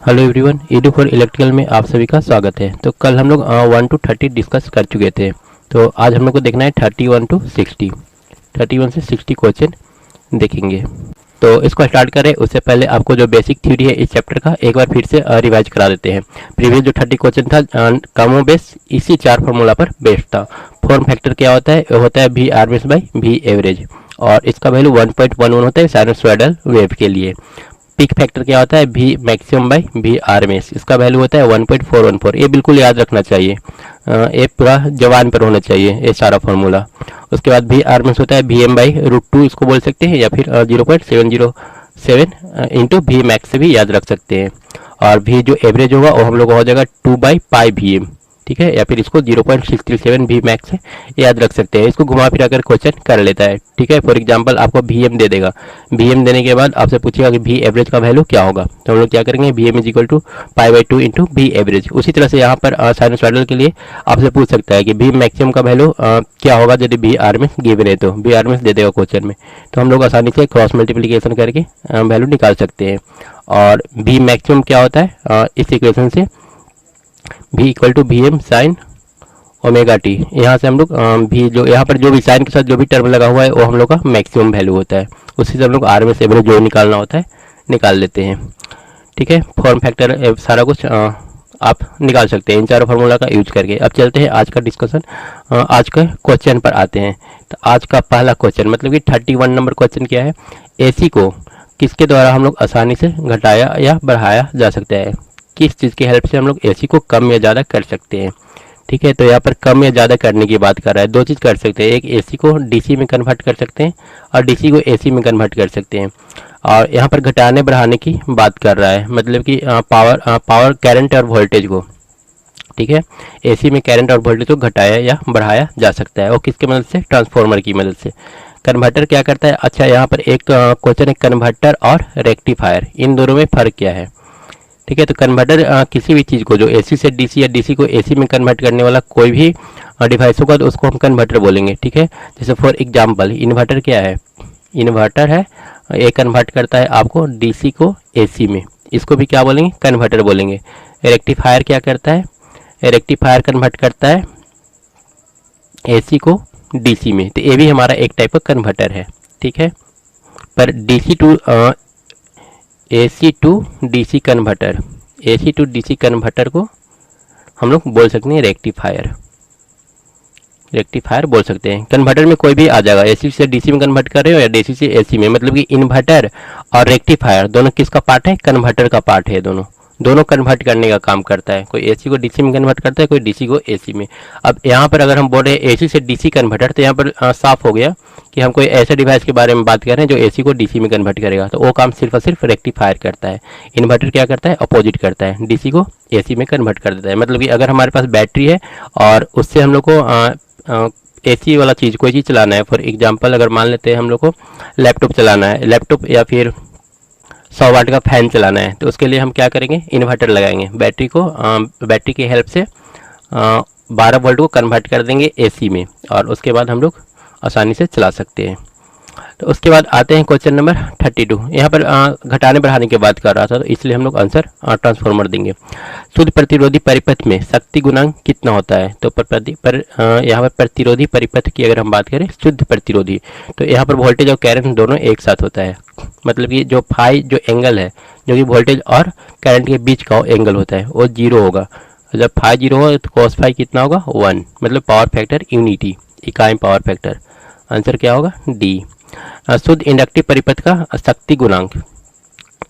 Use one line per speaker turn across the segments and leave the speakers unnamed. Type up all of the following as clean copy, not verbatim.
Hello everyone, edu for electrical में आप सभी का स्वागत है। तो कल हम लोग 1 to 30 डिस्कस कर चुके थे। तो आज हम लोग को देखना है 31 to 60, 31 से 60 क्वेश्चन देखेंगे। तो इसको स्टार्ट करें उससे पहले आपको जो बेसिक थ्योरी है इस चैप्टर का एक बार फिर से रिवाइज करा देते हैं। प्रीवियस जो 30 क्वेश्चन था कमो बेस इसी 4 फार्मूला पर बेस्ड था। फॉर्म फैक्टर क्या होता है? होता है V RMS by V average, और इसका वैल्यू 1.11 होता है साइनसॉइडल वेव के लिए। पीक फैक्टर क्या होता है? भी मैक्सिमम बाई भी आरएमएस, इसका वैल्यू होता है 1.414। ये बिल्कुल याद रखना चाहिए, ये पूरा जवान पर होना चाहिए ये सारा फॉर्मूला। उसके बाद भी आरएमएस होता है वी एम बाई √2, इसको बोल सकते हैं, या फिर 0.707 इंटू भी मैक्स से भी याद रख सकते हैं। और भी जो एवरेज होगा वो हम लोग हो जाएगा 2/π VM, ठीक है, या फिर इसको 0.637 भी मैक्स है याद रख सकते हैं। इसको घुमा फिरा कर क्वेश्चन कर लेता है, ठीक है। फॉर एग्जांपल आपको VM दे देगा, VM देने के बाद आपसे पूछेगा कि भी एवरेज का वैल्यू क्या होगा, तो हम लोग क्या करेंगे? VM is equal to π/2 into भी एवरेज। उसी तरह से यहाँ पर साइनसॉइडल के लिए आपसे पूछ सकता है कि भी मैक्सिमम का वैल्यू क्या होगा यदि भी आरएमएस गिवन है, तो भी आरएमएस दे देगा क्वेश्चन में, तो हम लोग आसानी से क्रॉस मल्टीप्लीकेशन करके वैल्यू निकाल सकते हैं। और भी मैक्सिमम क्या होता है इस इक्वेशन से? भी equal to V M sine omega T. यहाँ से हम लोग भी जो यहाँ पर जो भी साइन के साथ जो भी टर्म लगा हुआ है वो हम लोग का मैक्सिमम वैल्यू होता है। उसी से हम लोग आरएमएस एवरेज जो निकालना होता है निकाल लेते हैं, ठीक है। फॉर्म फैक्टर सारा कुछ आप निकाल सकते हैं इन चारों फार्मूला का यूज करके। अब चलते हैं आज का डिस्कशन, आज के क्वेश्चन पर आते हैं। तो आज का पहला क्वेश्चन मतलब कि 31 नंबर क्वेश्चन क्या है? एसी को किसके द्वारा हम लोग आसानी से घटाया या बढ़ाया जा सकता है? किस चीज़ की हेल्प से हम लोग एसी को कम या ज़्यादा कर सकते हैं, ठीक है। तो यहाँ पर कम या ज़्यादा करने की बात कर रहा है। दो चीज़ कर सकते हैं, एक एसी को डीसी में कन्वर्ट कर सकते हैं और डीसी को एसी में कन्वर्ट कर सकते हैं। और यहाँ पर घटाने बढ़ाने की बात कर रहा है, मतलब कि पावर करंट और वोल्टेज को, ठीक है, एसी में करंट और वोल्टेज को घटाया या बढ़ाया जा सकता है। और किसकी मदद से? ट्रांसफार्मर की मदद से। कन्वर्टर क्या करता है? अच्छा, यहाँ पर एक क्वेश्चन है, कन्वर्टर और रेक्टिफायर, इन दोनों में फ़र्क क्या है, ठीक है। तो कन्वर्टर किसी भी चीज़ को जो एसी से डीसी या डीसी को एसी में कन्वर्ट करने वाला कोई भी डिवाइस होगा तो उसको हम कन्वर्टर बोलेंगे, ठीक है। जैसे फॉर एग्जांपल इन्वर्टर क्या है? इन्वर्टर है, ये कन्वर्ट करता है आपको डीसी को एसी में, इसको भी क्या बोलेंगे? कन्वर्टर बोलेंगे। रेक्टिफायर क्या करता है? रेक्टिफायर कन्वर्ट करता है एसी को डीसी में, तो ये भी हमारा एक टाइप का कन्वर्टर है, ठीक है। पर AC to DC converter, AC to DC converter को हम लोग बोल सकते हैं रेक्टिफायर, रेक्टिफायर बोल सकते हैं। कन्वर्टर में कोई भी आ जाएगा, एसी से डीसी में कन्वर्ट कर रहे हो या डीसी से एसी में, मतलब कि इन्वर्टर और रेक्टिफायर दोनों किसका पार्ट है? कन्वर्टर का पार्ट है। दोनों दोनों कन्वर्ट करने का काम करता है। कोई एसी को डीसी में कन्वर्ट करता है, कोई डीसी को एसी में। अब यहाँ पर अगर हम बोल रहे हैं एसी से डीसी कन्वर्टर, तो यहाँ पर साफ हो गया कि हम कोई ऐसे डिवाइस के बारे में बात कर रहे हैं जो एसी को डीसी में कन्वर्ट करेगा, तो वो काम सिर्फ और सिर्फ रेक्टिफायर करता है। इन्वर्टर क्या करता है? अपोजिट करता है, डीसी को एसी में कन्वर्ट कर देता है। मतलब कि अगर हमारे पास बैटरी है और उससे हम लोग को एसी वाला चीज़ कोई चीज़ चलाना है, फॉर एग्जांपल अगर मान लेते हैं हम लोग को लैपटॉप चलाना है, लैपटॉप या फिर 100 वाट का फैन चलाना है, तो उसके लिए हम क्या करेंगे? इन्वर्टर लगाएंगे, बैटरी को बैटरी की हेल्प से 12 वोल्ट को कन्वर्ट कर देंगे एसी में, और उसके बाद हम लोग आसानी से चला सकते हैं। तो उसके बाद आते हैं क्वेश्चन नंबर 32। यहाँ पर घटाने बढ़ाने की बात कर रहा था, तो इसलिए हम लोग आंसर ट्रांसफार्मर देंगे। शुद्ध प्रतिरोधी परिपथ में शक्ति गुणांक कितना होता है? तो यहाँ पर प्रतिरोधी परिपथ की अगर हम बात करें, शुद्ध प्रतिरोधी, तो यहाँ पर वोल्टेज और करंट दोनों एक साथ होता है। मतलब कि जो फाई जो एंगल है, जो कि वोल्टेज और करंट के बीच का एंगल होता है, वो 0 होगा। जब फाई 0 होगा तो कॉस फाई कितना होगा? 1, मतलब पावर फैक्टर यूनिटी, इकाई पावर फैक्टर। आंसर क्या होगा? डी। शुद्ध इंडक्टिव परिपथ का शक्ति गुणांक,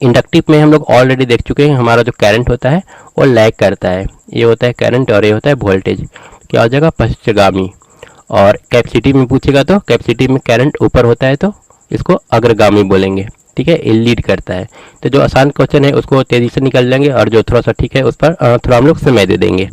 इंडक्टिव में हम लोग ऑलरेडी देख चुके हैं, हमारा जो करंट होता है वो लैग करता है, ये होता है करंट और ये होता है वोल्टेज, क्या हो जाएगा? पश्चगामी। और कैपेसिटी में पूछेगा तो कैपेसिटी में करंट ऊपर होता है तो इसको अग्रगामी बोलेंगे, ठीक है, ये लीड करता है। तो जो आसान क्वेश्चन है उसको तेजी से निकल जाएंगे, और जो थोड़ा सा ठीक है उस पर थोड़ा हम लोग समय दे देंगे,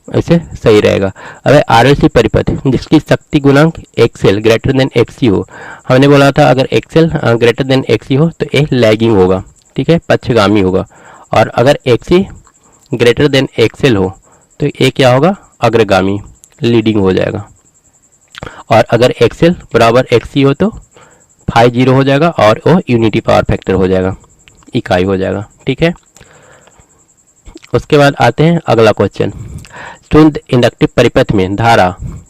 ऐसे सही रहेगा। अब आरएलसी परिपथ जिसकी शक्ति गुणांक एक्सएल ग्रेटर देन एक्सी हो, हमने बोला था अगर एक्सएल ग्रेटर देन एक्सी हो तो ए लैगिंग होगा, ठीक है, पक्षगामी होगा। और अगर एक्सी ग्रेटर देन एक्सएल हो तो ए क्या होगा? अग्रगामी, लीडिंग हो जाएगा। और अगर एक्सएल बराबर एक्सी हो तो फाई 0 हो जाएगा और वो यूनिटी पावर फैक्टर हो जाएगा, इकाई हो जाएगा, ठीक है। उसके बाद आते हैं अगला क्वेश्चन। शुद्ध इंडक्टिव परिपथ में धारा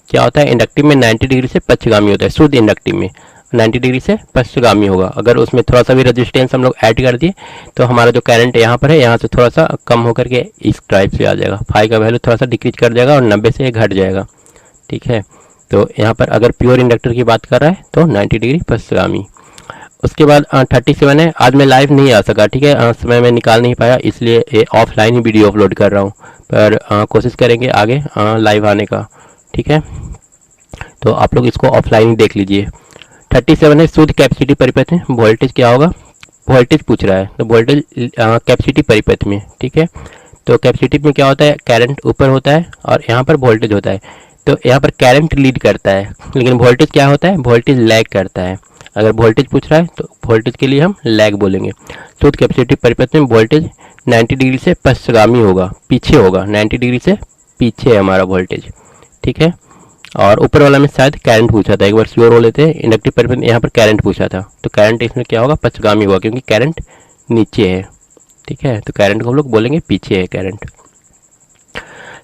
क्या होता है? इंडक्टिव में 90 डिग्री से पक्षगामी होता है। शुद्ध इंडक्टिव में 90 डिग्री से पक्षगामी होगा। अगर उसमें थोड़ा सा भी रेजिस्टेंस हम लोग ऐड कर दिए तो हमारा जो करंट यहाँ पर है यहाँ से थोड़ा सा कम होकर के इस टाइप से आ जाएगा। फाई का वैल्यू थोड़ा सा डिक्रीज कर जाएगा और 90 से घट जाएगा। ठीक है, तो यहाँ पर अगर प्योर इंडक्टर की बात कर रहा है तो 90 डिग्री पक्षगामी। उसके बाद 37 है। आज मैं लाइव नहीं आ सका, ठीक है, समय में निकाल नहीं पाया, इसलिए ये ऑफलाइन ही वीडियो अपलोड कर रहा हूँ, पर कोशिश करेंगे आगे लाइव आने का। ठीक है, तो आप लोग इसको ऑफलाइन ही देख लीजिए। 37 है। शुद्ध कैपेसिटी परिपथ में वोल्टेज क्या होगा? वोल्टेज पूछ रहा है, तो वोल्टेज कैपेसिटी परिपथ में। ठीक है, तो कैपेसिटी में क्या होता है? करंट ऊपर होता है और यहाँ पर वोल्टेज होता है। तो यहाँ पर करंट लीड करता है, लेकिन वोल्टेज क्या होता है? वोल्टेज लैग करता है। अगर वोल्टेज पूछ रहा है तो वोल्टेज के लिए हम लैग बोलेंगे। शुद्ध कैपेसिटी परिपथ में वोल्टेज 90 डिग्री से पश्चगामी होगा, पीछे होगा। 90 डिग्री से पीछे है हमारा वोल्टेज। ठीक है, और ऊपर वाला में शायद करंट पूछा था, एक बार श्योर हो लेते हैं। इंडक्टिव परिपथ में यहाँ पर करंट पूछा था, तो करंट इसमें क्या होगा? पश्चगामी होगा, क्योंकि करंट नीचे है। ठीक है, तो करंट को हम लोग बोलेंगे पीछे है करंट।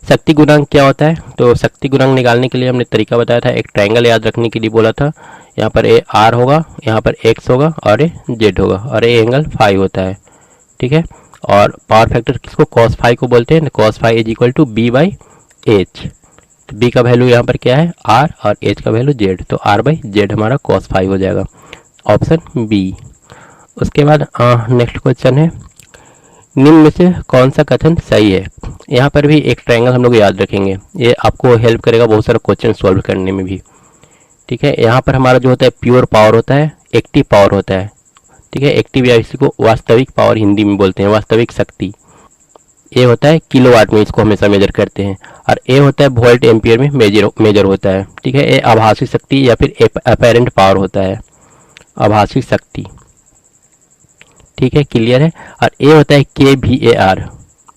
शक्ति गुणांक क्या होता है? तो शक्ति गुणांक निकालने के लिए हमने तरीका बताया था, एक ट्रायंगल याद रखने के लिए बोला था। यहाँ पर ए आर होगा, यहाँ पर एक्स होगा और ए जेड होगा, और ए एंगल फाइव होता है। ठीक है, और पावर फैक्टर किसको? कॉस फाइव को बोलते हैं। Cos five is equal to B by H. तो बी का वैल्यू यहाँ पर क्या है? आर, और एच का वैल्यू जेड, तो आर बाई जेड हमारा कॉस फाइव हो जाएगा, ऑप्शन बी। उसके बाद नेक्स्ट क्वेश्चन है, निम्न में से कौन सा कथन सही है? यहाँ पर भी एक ट्रायंगल हम लोग याद रखेंगे, ये आपको हेल्प करेगा बहुत सारा क्वेश्चन सॉल्व करने में भी। ठीक है, यहाँ पर हमारा जो होता है प्योर पावर होता है, एक्टिव पावर होता है। ठीक है, एक्टिव या इसी को वास्तविक पावर हिंदी में बोलते हैं, वास्तविक शक्ति। ए होता है किलोवाट में, इसको हमेशा मेजर करते हैं, और ए होता है वोल्ट एम्पियर में मेजर होता है। ठीक है, ए आभासी शक्ति या फिर अपेरेंट पावर होता है, आभासी शक्ति। ठीक है, क्लियर है। और ए होता है के वी ए आर।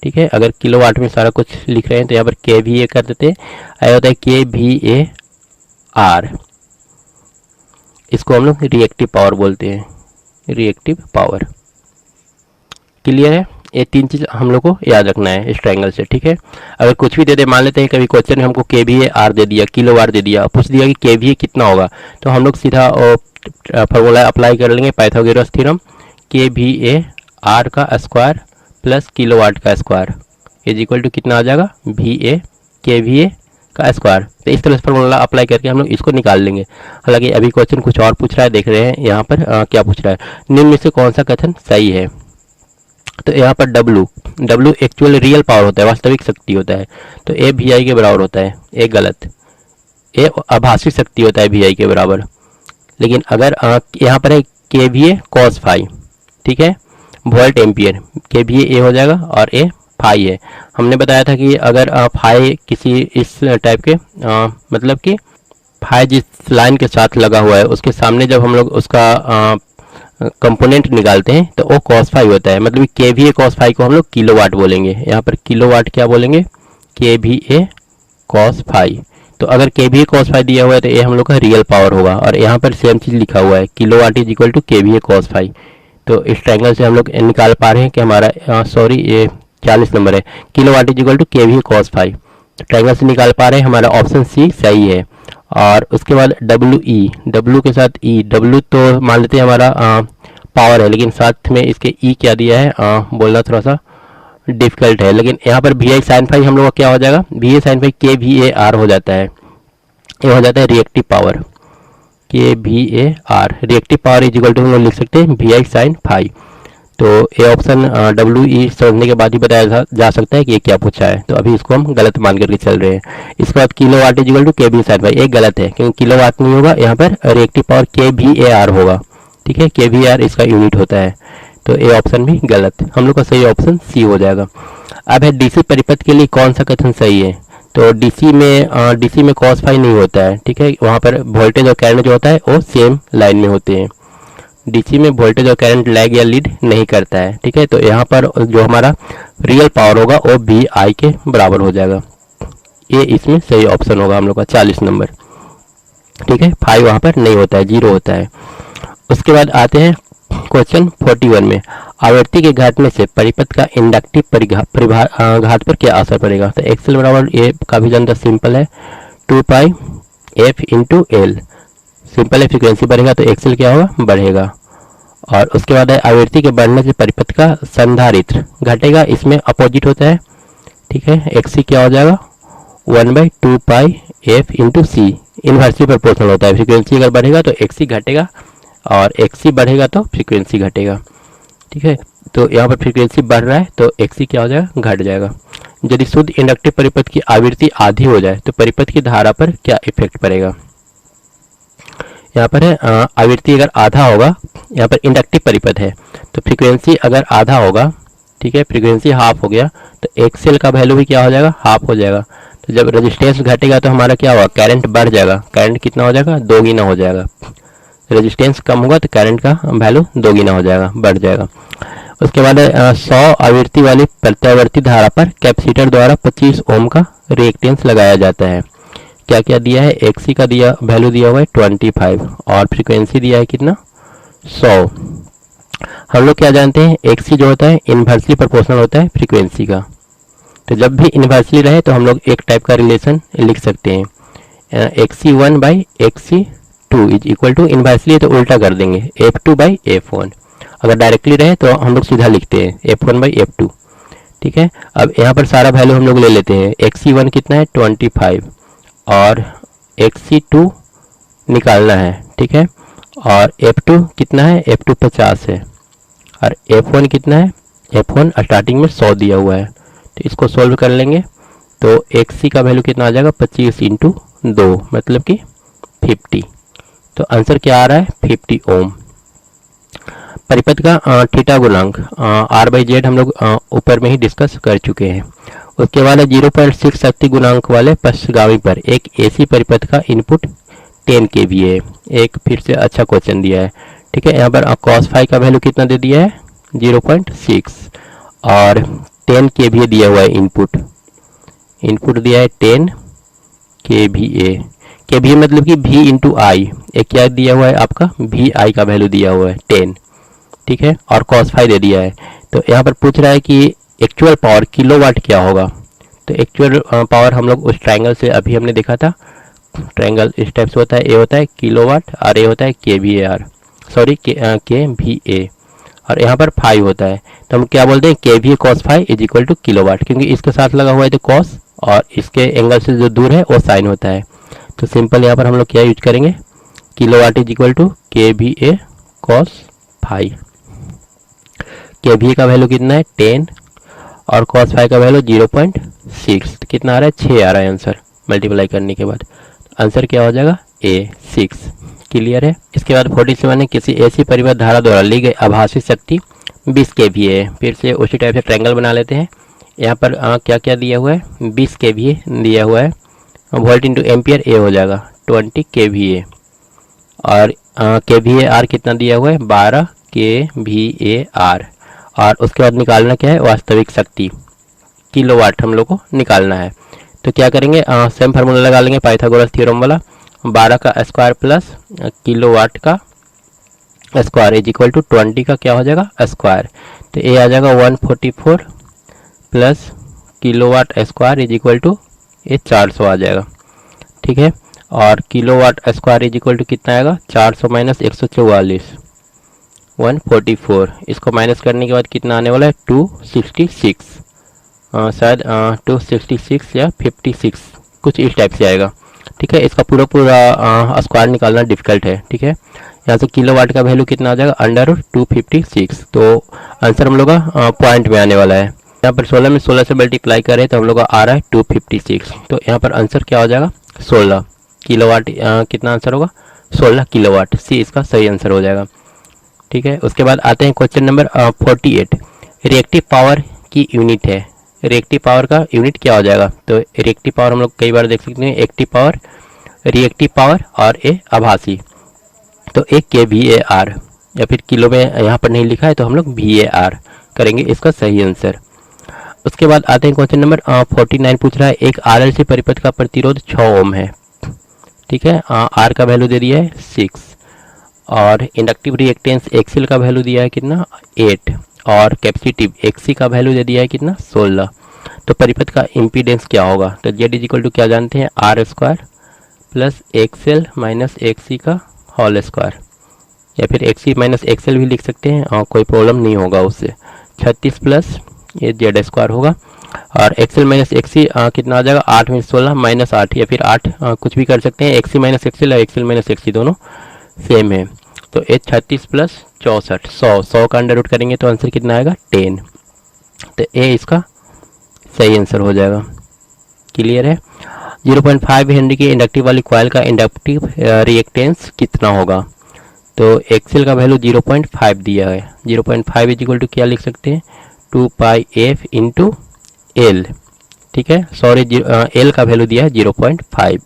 ठीक है, अगर किलोवाट में सारा कुछ लिख रहे हैं तो यहाँ पर के वी ए कर देते हैं। ए होता है के वी ए आर, इसको हम लोग रिएक्टिव पावर बोलते हैं, रिएक्टिव पावर। क्लियर है, ये तीन चीज हम लोग को याद रखना है इस ट्रायंगल से। ठीक है, अगर कुछ भी दे दे, मान लेते हैं कभी क्वेश्चन में हमको के वी ए आर दे दिया, किलोवाट दे दिया, पूछ दिया कि के वी ए कितना होगा, तो हम लोग सीधा फॉर्मूला अप्लाई कर लेंगे, पाइथागोरस थ्योरम, के वी ए आर का स्क्वायर प्लस किलोवाट का स्क्वायर इज इक्वल टू कितना आ जाएगा? वी ए के वी ए का स्क्वायर। तो इस तरह से फॉर्मूला अप्लाई करके हम लोग इसको निकाल लेंगे। हालांकि अभी क्वेश्चन कुछ और पूछ रहा है, देख रहे हैं यहाँ पर क्या पूछ रहा है, निम्न में से कौन सा कथन सही है? तो यहाँ पर W एक्चुअल रियल पावर होता है, वास्तविक शक्ति होता है, तो ए वी आई के बराबर होता है, ए गलत। ए आभासी शक्ति होता है वी आई के बराबर। लेकिन अगर यहाँ पर है के वी ए कॉस फाइव, ठीक है, वोल्ट एम्पियर, के वी ए हो जाएगा और ए फाई है। हमने बताया था कि अगर फाई किसी इस टाइप के मतलब कि फाई जिस लाइन के साथ लगा हुआ है उसके सामने जब हम लोग उसका कंपोनेंट निकालते हैं तो वो कॉस फाई होता है, मतलब के वी ए कॉस फाई को हम लोग किलोवाट बोलेंगे। यहाँ पर किलोवाट क्या बोलेंगे? के वी ए कॉस फाई। तो अगर के वी ए कॉस फाई दिया हुआ है तो ये हम लोग का रियल पावर होगा, और यहाँ पर सेम चीज़ लिखा हुआ है, kilowatt is equal to K V A cos phi. तो इस ट्रायंगल से हम लोग निकाल पा रहे हैं कि हमारा सॉरी ये 40 नंबर है, kilowatt is equal to K V A cos phi. तो ट्रायंगल से निकाल पा रहे हैं, हमारा ऑप्शन सी सही है। और उसके बाद डब्ल्यू के साथ ई, डब्ल्यू तो मान लेते हैं हमारा पावर है, लेकिन साथ में इसके ई क्या दिया है बोलना थोड़ा सा डिफिकल्ट है। लेकिन यहाँ पर वी आई साइन फाई हम लोग का क्या हो जाएगा? V A sine phi K V A R हो जाता है, ये हो जाता है reactive power, K V A R. Reactive power is equal to हम लोग लिख सकते हैं वी आई साइन फाई। तो ये ऑप्शन डब्ल्यू ई समझने के बाद ही बताया जा सकता है कि ये क्या पूछा है। तो अभी इसको हम गलत मान करके चल रहे हैं। इसके बाद kilowatt is equal to K V sine phi, ये गलत है क्योंकि किलो वाट नहीं होगा, यहाँ पर reactive power K V A are होगा। ठीक है, के वी आर इसका यूनिट होता है, तो ये ऑप्शन भी गलत। हम लोग का सही ऑप्शन सी हो जाएगा। अब है डीसी परिपथ के लिए कौन सा कथन सही है? तो डीसी में कॉस फाई नहीं होता है। ठीक है, वहाँ पर वोल्टेज और करंट जो होता है वो सेम लाइन में होते हैं। डीसी में वोल्टेज और करंट लैग या लीड नहीं करता है। ठीक है, तो यहाँ पर जो हमारा रियल पावर होगा वो वी आई के बराबर हो जाएगा। ये इसमें सही ऑप्शन होगा हम लोग का 40 नंबर। ठीक है, फाइव वहाँ पर नहीं होता है, 0 होता है। उसके बाद आते हैं क्वेश्चन 41 में, आवृत्ति के घटने से परिपथ का इंडक्टिव घात पर क्या असर पड़ेगा। तो एक्सएल बराबर ए का भी जानता सिंपल है 2 पाई एफ इंटू एल। सिंपल है, फ्रीक्वेंसी बढ़ेगा तो एक्सएल क्या होगा, बढ़ेगा। और उसके बाद है आवृत्ति के बढ़ने से परिपथ का संधारित्र घटेगा, इसमें अपोजिट होता है। ठीक है, एक्सी क्या हो जाएगा 1/2 पाई एफ इंटू सी, इनवर्सली प्रोपोर्शनल होता है। फ्रीक्वेंसी अगर बढ़ेगा तो एक्सी घटेगा और एक्सी बढ़ेगा तो फ्रीक्वेंसी घटेगा। ठीक है, तो यहाँ पर फ्रीक्वेंसी बढ़ रहा है तो एक्सी क्या हो जाएगा, घट जाएगा। यदि शुद्ध इंडक्टिव परिपथ की आवृत्ति आधी हो जाए तो परिपथ की धारा पर क्या इफेक्ट पड़ेगा। यहाँ पर है आवृत्ति अगर आधा होगा, यहाँ पर इंडक्टिव परिपथ है तो फ्रीक्वेंसी अगर आधा होगा, ठीक है, फ्रीक्वेंसी हाफ हो गया तो एक्सएल का वैल्यू भी क्या हो जाएगा, हाफ हो जाएगा। तो जब रेजिस्टेंस घटेगा तो हमारा क्या होगा, करंट बढ़ जाएगा। करंट कितना हो जाएगा, दोगुना हो जाएगा। रेजिस्टेंस कम होगा तो करंट का वैल्यू दोगुना हो जाएगा, बढ़ जाएगा। उसके बाद 100 आवृत्ति वाली प्रत्यावर्ती धारा पर कैपेसिटर द्वारा 25 ओम का रिएक्टेंस लगाया जाता है। क्या क्या दिया है, एक्सी का दिया वैल्यू दिया हुआ है 25 और फ्रीक्वेंसी दिया है कितना 100। हम लोग क्या जानते हैं, एक्सी जो होता है इनवर्सली प्रोपोर्शनल होता है फ्रीक्वेंसी का। तो जब भी इनवर्सली रहे तो हम लोग एक टाइप का रिलेशन लिख सकते हैं, XC1/XC2 is equal to, inversely तो उल्टा कर देंगे F2/F1। अगर डायरेक्टली रहे तो हम लोग सीधा लिखते हैं F1/F2। ठीक है, अब यहाँ पर सारा वैल्यू हम लोग ले लेते हैं। XC1 कितना है 25 और XC2 निकालना है। ठीक है, और F2 कितना है, F2 50 है और F1 कितना है, F1 स्टार्टिंग में 100 दिया हुआ है। तो इसको सोल्व कर लेंगे तो XC का वैल्यू कितना आ जाएगा 25 इंटू 2 मतलब कि 50। तो आंसर क्या आ रहा है 50 ओम। परिपथ का थीटा गुणांक R/Z हम लोग ऊपर में ही डिस्कस कर चुके हैं। उसके बाद 0.6 शक्ति गुणांक वाले पश्चगामी पर एक एसी परिपथ का इनपुट 10 kVA है। एक फिर से अच्छा क्वेश्चन दिया है। ठीक है, यहाँ पर cos फाई का वैल्यू कितना दे दिया है 0.6 और 10 kVA दिया हुआ है। इनपुट दिया है 10 kVA। kVA मतलब कि V इंटू आई, एक क्या दिया हुआ है आपका VI का वैल्यू दिया हुआ है 10। ठीक है, और cos फाई दे दिया है। तो यहाँ पर पूछ रहा है कि एक्चुअल पावर किलोवाट क्या होगा। तो एक्चुअल पावर हम लोग उस ट्रायंगल से अभी हमने देखा था, ट्रायंगल इस टाइप से होता है। ए होता है किलोवाट और ए होता है KVAR, सॉरी KVA, और यहाँ पर फाई होता है। तो हम क्या बोलते हैं KVA cos phi is equal to kilowatt, क्योंकि इसके साथ लगा हुआ है तो cos और इसके एंगल से जो दूर है वो साइन होता है। तो सिंपल यहाँ पर हम लोग क्या यूज करेंगे, kilowatt is equal to KVA cos phi. KVA का वैल्यू कितना है 10 और cos फाई का वैल्यू 0.6, कितना आ रहा है 6 आ रहा है आंसर मल्टीप्लाई करने के बाद। आंसर क्या हो जाएगा A6। क्लियर है। इसके बाद 47 है, किसी ऐसी परिपथ धारा द्वारा ली गई आभासी शक्ति 20 kVA है। फिर से उसी टाइप से ट्रायंगल बना लेते हैं। यहाँ पर क्या क्या दिया हुआ है 20 kVA दिया हुआ है, वोल्ट इंटू एम्पियर ए हो जाएगा 20 kVA और KVAR कितना दिया हुआ है 12 kVAR। और उसके बाद निकालना क्या है वास्तविक शक्ति, किलोवाट हम लोग को निकालना है। तो क्या करेंगे, सेम फार्मूला लगा लेंगे पाइथागोरस थ्योरम वाला, 12 का स्क्वायर प्लस किलोवाट का स्क्वायर इज इक्वल टू 20 का क्या हो जाएगा स्क्वायर। तो ये आ जाएगा 144 plus kilowatt square is equal to ये 400 आ जाएगा। ठीक है, और kilowatt square is equal to कितना आएगा 400 माइनस 144 144। इसको माइनस करने के बाद कितना आने वाला है 266, शायद 266 या 56 कुछ इस टाइप से आएगा। ठीक है, इसका पूरा स्क्वायर निकालना डिफिकल्ट है। ठीक है, यहाँ से किलोवाट का वैल्यू कितना आ जाएगा अंडर 256। तो आंसर हम लोग का पॉइंट में आने वाला है। यहाँ पर 16 में 16 से मल्टीप्लाई करें तो हम लोग का आ रहा है 256। तो यहाँ पर आंसर क्या हो जाएगा 16 किलोवाट। कितना आंसर होगा 16 किलोवाट, सी इसका सही आंसर हो जाएगा। ठीक है, उसके बाद आते हैं क्वेश्चन नंबर 48। रिएक्टिव पावर की यूनिट है, रिएक्टिव पावर का यूनिट क्या हो जाएगा। तो रिएक्टिव पावर हम लोग कई बार देख सकते हैं, एक्टिव पावर, रिएक्टिव पावर और ए आभासी। तो एक KVAR या फिर किलो में यहाँ पर नहीं लिखा है तो हम लोग VAR करेंगे इसका सही आंसर। उसके बाद आते हैं क्वेश्चन नंबर 49। पूछ रहा है एक RLC परिपथ का प्रतिरोध 6 ओम है। ठीक है, R का वैल्यू दे दिया है 6 और इंडक्टिव रिएक्टेंस XL का वैल्यू दिया है कितना 8 और कैपेसिटिव एक्सी का वैल्यू दे दिया है कितना 16। तो परिपथ का इम्पीडेंस क्या होगा, तो जेड इज इक्वल टू क्या जानते हैं R square plus XL minus XC का होल स्क्वायर, या फिर एक्सी माइनस एक्सएल भी लिख सकते हैं और कोई प्रॉब्लम नहीं होगा उससे। 36 प्लस ये जेड स्क्वायर होगा और एक्सएल माइनस एक्सी कितना आ जाएगा 8 में 16 माइनस 8, या फिर 8 कुछ भी कर सकते हैं। एक्सी माइनस एक्सएल और एक्सएल माइनस एक्सी दोनों सेम है। तो ये 36 प्लस 64 100 का अंडर रूट करेंगे तो आंसर कितना आएगा 10। तो ए इसका सही आंसर हो जाएगा। क्लियर है। 0.5 हेनरी की इंडक्टिव वाली कॉइल का इंडक्टिव रिएक्टेंस कितना होगा, तो एक्सएल का वैल्यू 0.5 दिया है। 0.5 इज इक्वल टू क्या लिख सकते हैं 2 पाई एफ इंटू एल। ठीक है, सॉरी एल का वैल्यू दिया है 0.5,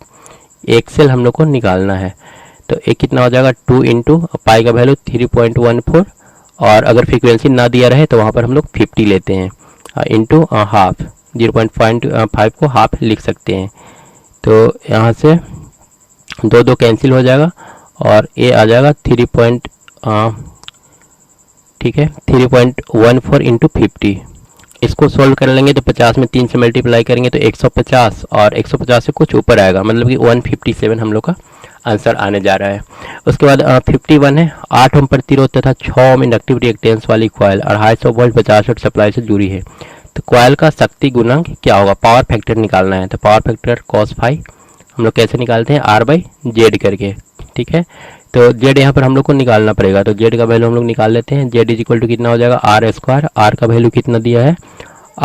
एक्सएल हम लोग को निकालना है। तो एक कितना हो जाएगा 2 इंटू पाई का वैल्यू 3.14, और अगर फ्रीक्वेंसी ना दिया रहे तो वहाँ पर हम लोग 50 लेते हैं इंटू हाफ। 0.5 को हाफ लिख सकते हैं। तो यहाँ से दो दो कैंसिल हो जाएगा और ये आ जाएगा 3.14 इंटू 50। इसको सोल्व कर लेंगे तो 50 में 3 से मल्टीप्लाई करेंगे तो 150, और 150 से कुछ ऊपर आएगा, मतलब कि 157 हम लोग का आंसर आने जा रहा है। उसके बाद 51 है 8 ओम प्रतिरोध तथा 6 ओम इंडक्टिव रिएक्टेंस वाली कॉइल 250 वोल्ट 50 वोल्ट सप्लाई से जुड़ी है। तो कॉइल का शक्ति गुणांक क्या होगा, पावर फैक्टर निकालना है। तो पावर फैक्टर cos फाई हम लोग कैसे निकालते हैं आर बाई जेड करके। ठीक है, तो जेड यहाँ पर हम लोग को निकालना पड़ेगा। तो जेड का वैल्यू हम लोग निकाल लेते हैं। जेड इज इक्वल टू कितना हो जाएगा आर स्क्वायर, आर का वैल्यू कितना दिया है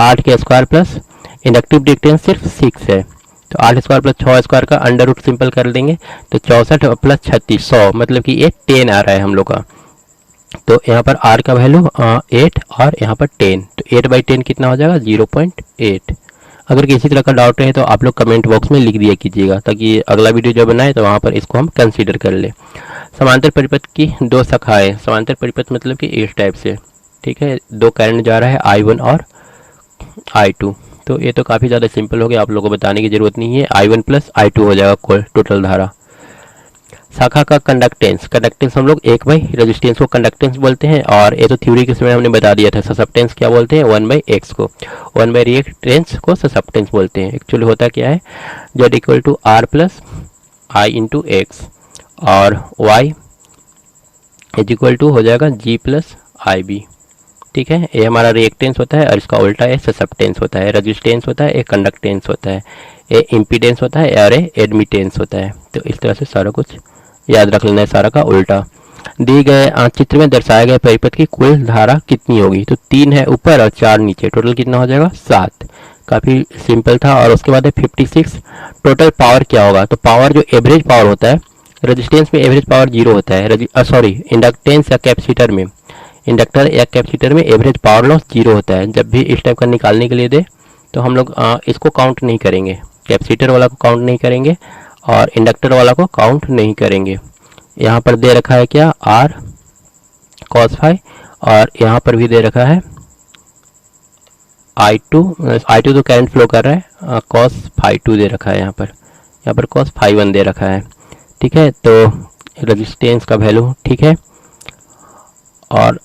8 के स्क्वायर प्लस इंडक्टिव रिएक्टेंस सिर्फ 6 है, तो 8 स्क्वायर प्लस 6 स्क्वायर का अंडर रूट सिंपल कर देंगे तो 64 प्लस 36 100, मतलब कि ये 10 आ रहा है हम लोग का। तो यहाँ पर आर का वैल्यू 8 और यहाँ पर 10, तो 8/10 कितना हो जाएगा 0.8। अगर किसी तरह का डाउट है तो आप लोग कमेंट बॉक्स में लिख दिया कीजिएगा, ताकि अगला वीडियो जो बनाए तो वहाँ पर इसको हम कंसीडर कर ले। समांतर परिपथ की दो शाखाएं, समांतर परिपथ मतलब कि इस टाइप से। ठीक है, दो करंट जा रहा है I1 और I2। तो ये तो काफ़ी ज़्यादा सिंपल हो गया, आप लोगों को बताने की जरूरत नहीं है। I1 प्लस I2 हो जाएगा कुल टोटल धारा। शाखा का कंडक्टेंस, कंडक्टेंस हम लोग 1 बाई रेजिस्टेंस को कंडक्टेंस बोलते हैं, और ये तो थ्योरी के समय हमने बता दिया था। ससेप्टेंस क्या बोलते हैं 1/x को, 1 बाई रिएक्टेंस को ससेप्टेंस बोलते हैं। एक्चुअली होता क्या है Z equal to R plus I into X, और वाई इज इक्वल टू हो जाएगा जी प्लस आई बी। ठीक है, ये हमारा रिएक्टेंस होता है और इसका उल्टा ये ससेप्टेंस होता है। रेजिस्टेंस होता है, ये कंडक्टेंस होता है, ये इम्पीडेंस होता है और ये एडमिटेंस होता है। तो इस तरह से सारा कुछ याद रख लेना है, सारा का उल्टा। दी गए चित्र में दर्शाए गए परिपथ की कुल धारा कितनी होगी, तो 3 है ऊपर और 4 नीचे, टोटल कितना हो जाएगा 7। काफ़ी सिंपल था। और उसके बाद है 56, टोटल पावर क्या होगा, तो पावर जो एवरेज पावर होता है, रेजिस्टेंस में एवरेज पावर 0 होता है, सॉरी इंडक्टेंस या कैपेसिटर में, इंडक्टर या कैपेसिटर में एवरेज पावर लॉस 0 होता है। जब भी इस टाइप का निकालने के लिए दे तो हम लोग इसको काउंट नहीं करेंगे, कैपेसिटर वाला को काउंट नहीं करेंगे और इंडक्टर वाला को काउंट नहीं करेंगे। यहाँ पर दे रखा है क्या आर cos फाई, और यहाँ पर भी दे रखा है I2 तो करंट फ्लो कर रहा है, cos फाई 2 दे रखा है यहाँ पर cos फाई 1 दे रखा है। ठीक है, तो रेजिस्टेंस का वैल्यू ठीक है, और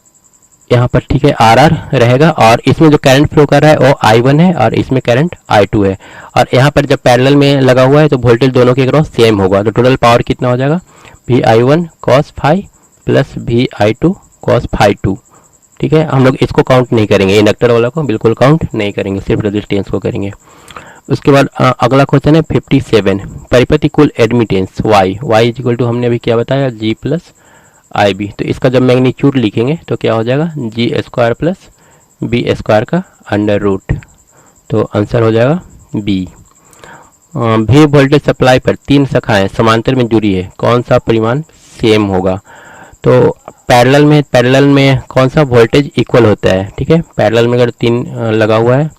यहाँ पर ठीक है आर रहेगा, और इसमें जो करंट फ्लो कर रहा है वो I1 है और इसमें करंट I2 है, और यहाँ पर जब पैरेलल में लगा हुआ है तो वोल्टेज दोनों के क्रॉस सेम होगा। तो टोटल पावर कितना हो जाएगा VI1 cos phi plus VI2 cos phi 2। ठीक है, हम लोग इसको काउंट नहीं करेंगे, इंडक्टर वाला को बिल्कुल काउंट नहीं करेंगे, सिर्फ रेजिस्टेंस को करेंगे। उसके बाद अगला क्वेश्चन है 57, परिपथ कुल admittance y is equal to हमने अभी क्या बताया g प्लस आई बी। तो इसका जब मैग्नीट्यूड लिखेंगे तो क्या हो जाएगा जी स्क्वायर प्लस बी स्क्वायर का अंडर रूट। तो आंसर हो जाएगा बी। भी वोल्टेज सप्लाई पर 3 शाखाएं समांतर में जुड़ी है, कौन सा परिमाण सेम होगा, तो पैरेलल में कौन सा वोल्टेज इक्वल होता है। ठीक है, पैरेलल में अगर 3 लगा हुआ है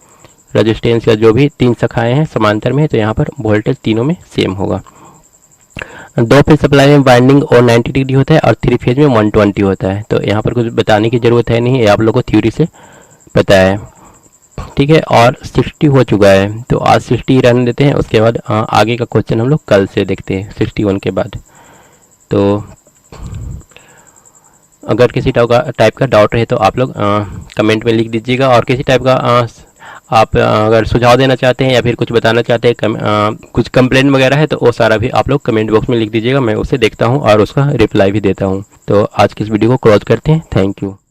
रेजिस्टेंस या जो भी 3 शाखाएं हैं समांतर में, तो यहाँ पर वोल्टेज तीनों में सेम होगा। 2 फेज सप्लाई में वाइंडिंग और 90 डिग्री होता है और 3 फेज में 120 होता है। तो यहाँ पर कुछ बताने की जरूरत है नहीं, ये आप लोगों को थ्योरी से पता है। ठीक है, और 60 हो चुका है तो आज 60 रहने देते हैं। उसके बाद आगे का क्वेश्चन हम लोग कल से देखते हैं 61 के बाद। तो अगर किसी टाइप का डाउट रहे तो आप लोग कमेंट में लिख दीजिएगा, और किसी टाइप का आप अगर सुझाव देना चाहते हैं या फिर कुछ बताना चाहते हैं, कुछ कंप्लेंट वगैरह है, तो वो सारा भी आप लोग कमेंट बॉक्स में लिख दीजिएगा। मैं उसे देखता हूँ और उसका रिप्लाई भी देता हूँ। तो आज की इस वीडियो को क्लोज करते हैं। Thank you.